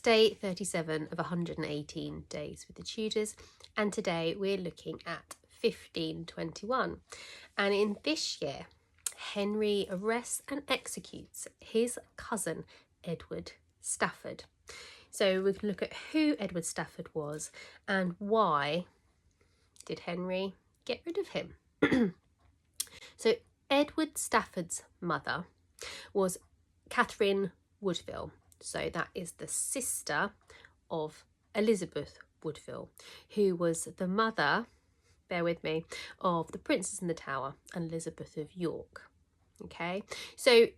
day 37 of 118 days with the Tudors, and today we're looking at 1521. And in this year, Henry arrests and executes his cousin Edward Stafford. So we can look at who Edward Stafford was and why did Henry get rid of him. So Edward Stafford's mother was Catherine Woodville. So that is the sister of Elizabeth Woodville, who was the mother, bear with me, of the Princess in the Tower and Elizabeth of York. Okay, so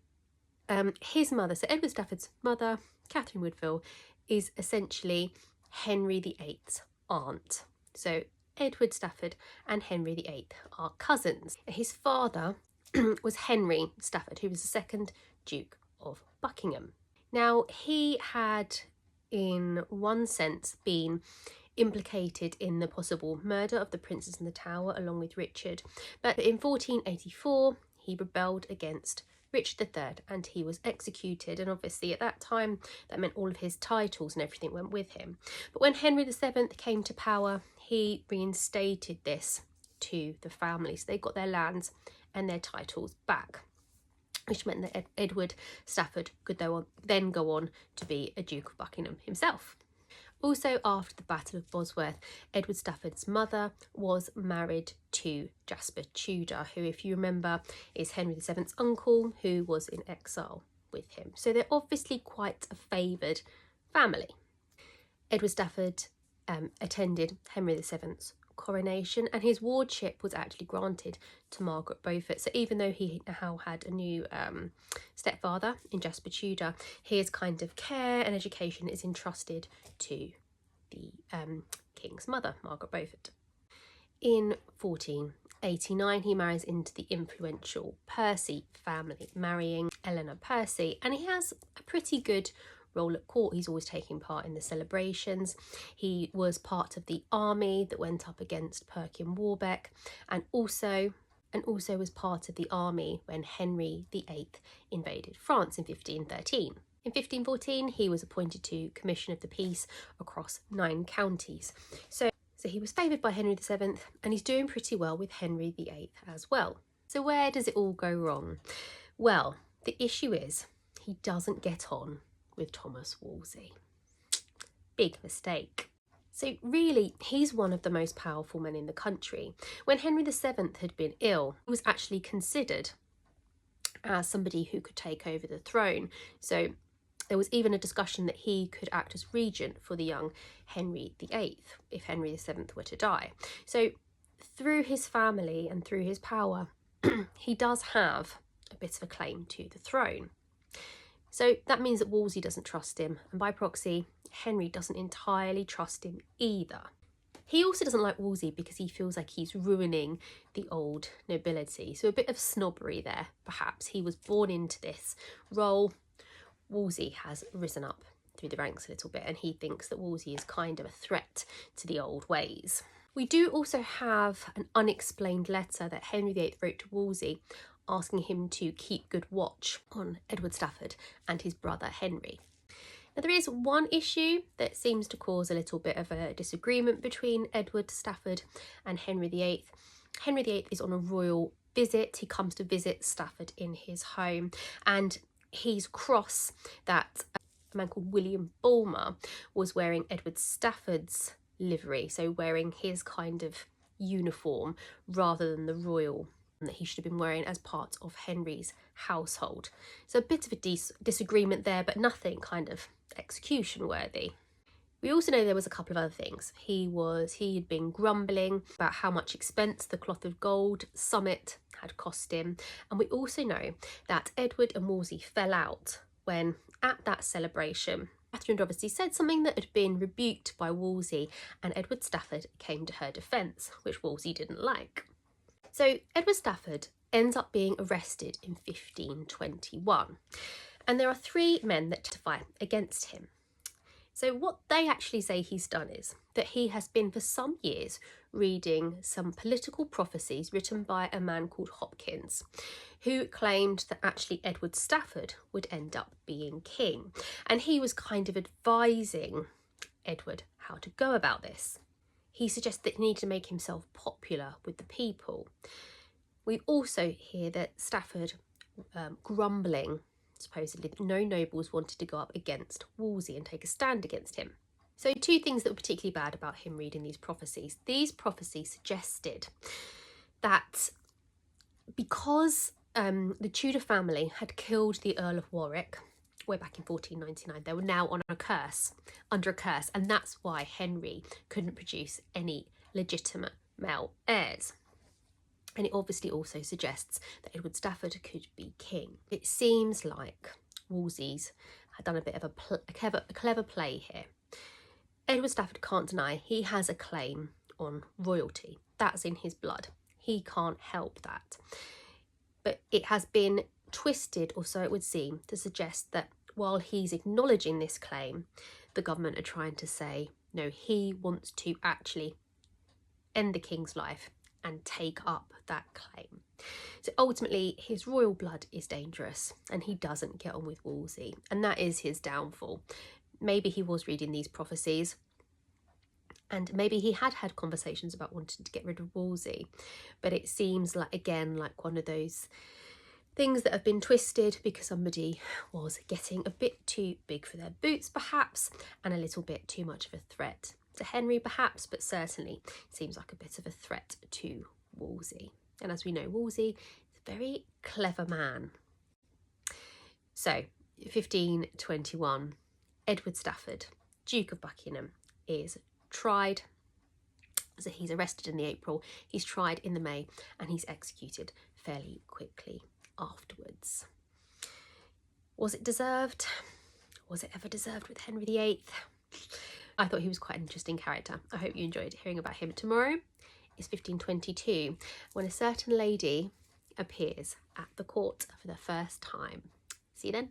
his mother, so Edward Stafford's mother, Catherine Woodville, is essentially Henry VIII's aunt. So Edward Stafford and Henry VIII are cousins. His father was Henry Stafford, who was the second Duke of Buckingham. Now, he had, in one sense, been implicated in the possible murder of the Princess in the Tower along with Richard, but in 1484 he rebelled against Richard III and he was executed, and obviously at that time that meant all of his titles and everything went with him. But when Henry VII came to power, he reinstated this to the family, so they got their lands and their titles back, which meant that Edward Stafford could then go on to be a Duke of Buckingham himself. Also, after the Battle of Bosworth, Edward Stafford's mother was married to Jasper Tudor, who, if you remember, is Henry VII's uncle, who was in exile with him. So they're obviously quite a favoured family. Edward Stafford attended Henry VII's coronation, and his wardship was actually granted to Margaret Beaufort. So even though he now had a new stepfather in Jasper Tudor, his kind of care and education is entrusted to the king's mother, Margaret Beaufort. In 1489, he marries into the influential Percy family, marrying Eleanor Percy, and he has a pretty good role at court. He's always taking part in the celebrations. He was part of the army that went up against Perkin Warbeck, and also was part of the army when Henry VIII invaded France in 1513. In 1514, he was appointed to Commission of the Peace across 9 counties. So he was favoured by Henry VII, and he's doing pretty well with Henry VIII as well. So where does it all go wrong? Well, the issue is he doesn't get on with Thomas Wolsey. Big mistake. So really, he's one of the most powerful men in the country. When Henry VII had been ill, he was actually considered as somebody who could take over the throne. So there was even a discussion that he could act as regent for the young Henry VIII if Henry VII were to die. So through his family and through his power, he does have a bit of a claim to the throne. So that means that Wolsey doesn't trust him, and by proxy, Henry doesn't entirely trust him either. He also doesn't like Wolsey because he feels like he's ruining the old nobility. So a bit of snobbery there, perhaps. He was born into this role. Wolsey has risen up through the ranks a little bit, and he thinks that Wolsey is kind of a threat to the old ways. We do also have an unexplained letter that Henry VIII wrote to Wolsey, asking him to keep good watch on Edward Stafford and his brother Henry. Now, there is one issue that seems to cause a little bit of a disagreement between Edward Stafford and Henry VIII. Henry VIII is on a royal visit. He comes to visit Stafford in his home, and he's cross that a man called William Bulmer was wearing Edward Stafford's livery, so wearing his kind of uniform rather than the royal that he should have been wearing as part of Henry's household. So a bit of a disagreement there, but nothing kind of execution worthy. We also know there was a couple of other things. He had been grumbling about how much expense the cloth of gold summit had cost him, and we also know that Edward and Wolsey fell out when, at that celebration, Catherine obviously said something that had been rebuked by Wolsey, and Edward Stafford came to her defence, which Wolsey didn't like. So Edward Stafford ends up being arrested in 1521, and there are 3 men that testify against him. So what they actually say he's done is that he has been for some years reading some political prophecies written by a man called Hopkins, who claimed that actually Edward Stafford would end up being king. And he was kind of advising Edward how to go about this. He suggests that he needed to make himself popular with the people. We also hear that Stafford grumbling, supposedly, that no nobles wanted to go up against Wolsey and take a stand against him. So 2 things that were particularly bad about him reading these prophecies. These prophecies suggested that because the Tudor family had killed the Earl of Warwick way back in 1499, they were now under a curse, and that's why Henry couldn't produce any legitimate male heirs. And it obviously also suggests that Edward Stafford could be king. It seems like Wolsey's had done a bit of a clever play here. Edward Stafford can't deny he has a claim on royalty. That's in his blood. He can't help that. But it has been twisted, or so it would seem, to suggest that while he's acknowledging this claim, the government are trying to say, no, he wants to actually end the king's life and take up that claim. So ultimately, his royal blood is dangerous and he doesn't get on with Wolsey, and that is his downfall. Maybe he was reading these prophecies and maybe he had had conversations about wanting to get rid of Wolsey, but it seems like, again, like one of those things that have been twisted because somebody was getting a bit too big for their boots, perhaps, and a little bit too much of a threat to Henry, perhaps, but certainly seems like a bit of a threat to Wolsey. And as we know, Wolsey is a very clever man. So, 1521, Edward Stafford, Duke of Buckingham, is tried. So he's arrested in the April, he's tried in the May, and he's executed fairly quickly afterwards. Was it deserved? Was it ever deserved with Henry VIII? I thought he was quite an interesting character. I hope you enjoyed hearing about him. Tomorrow is 1522, when a certain lady appears at the court for the first time. See you then.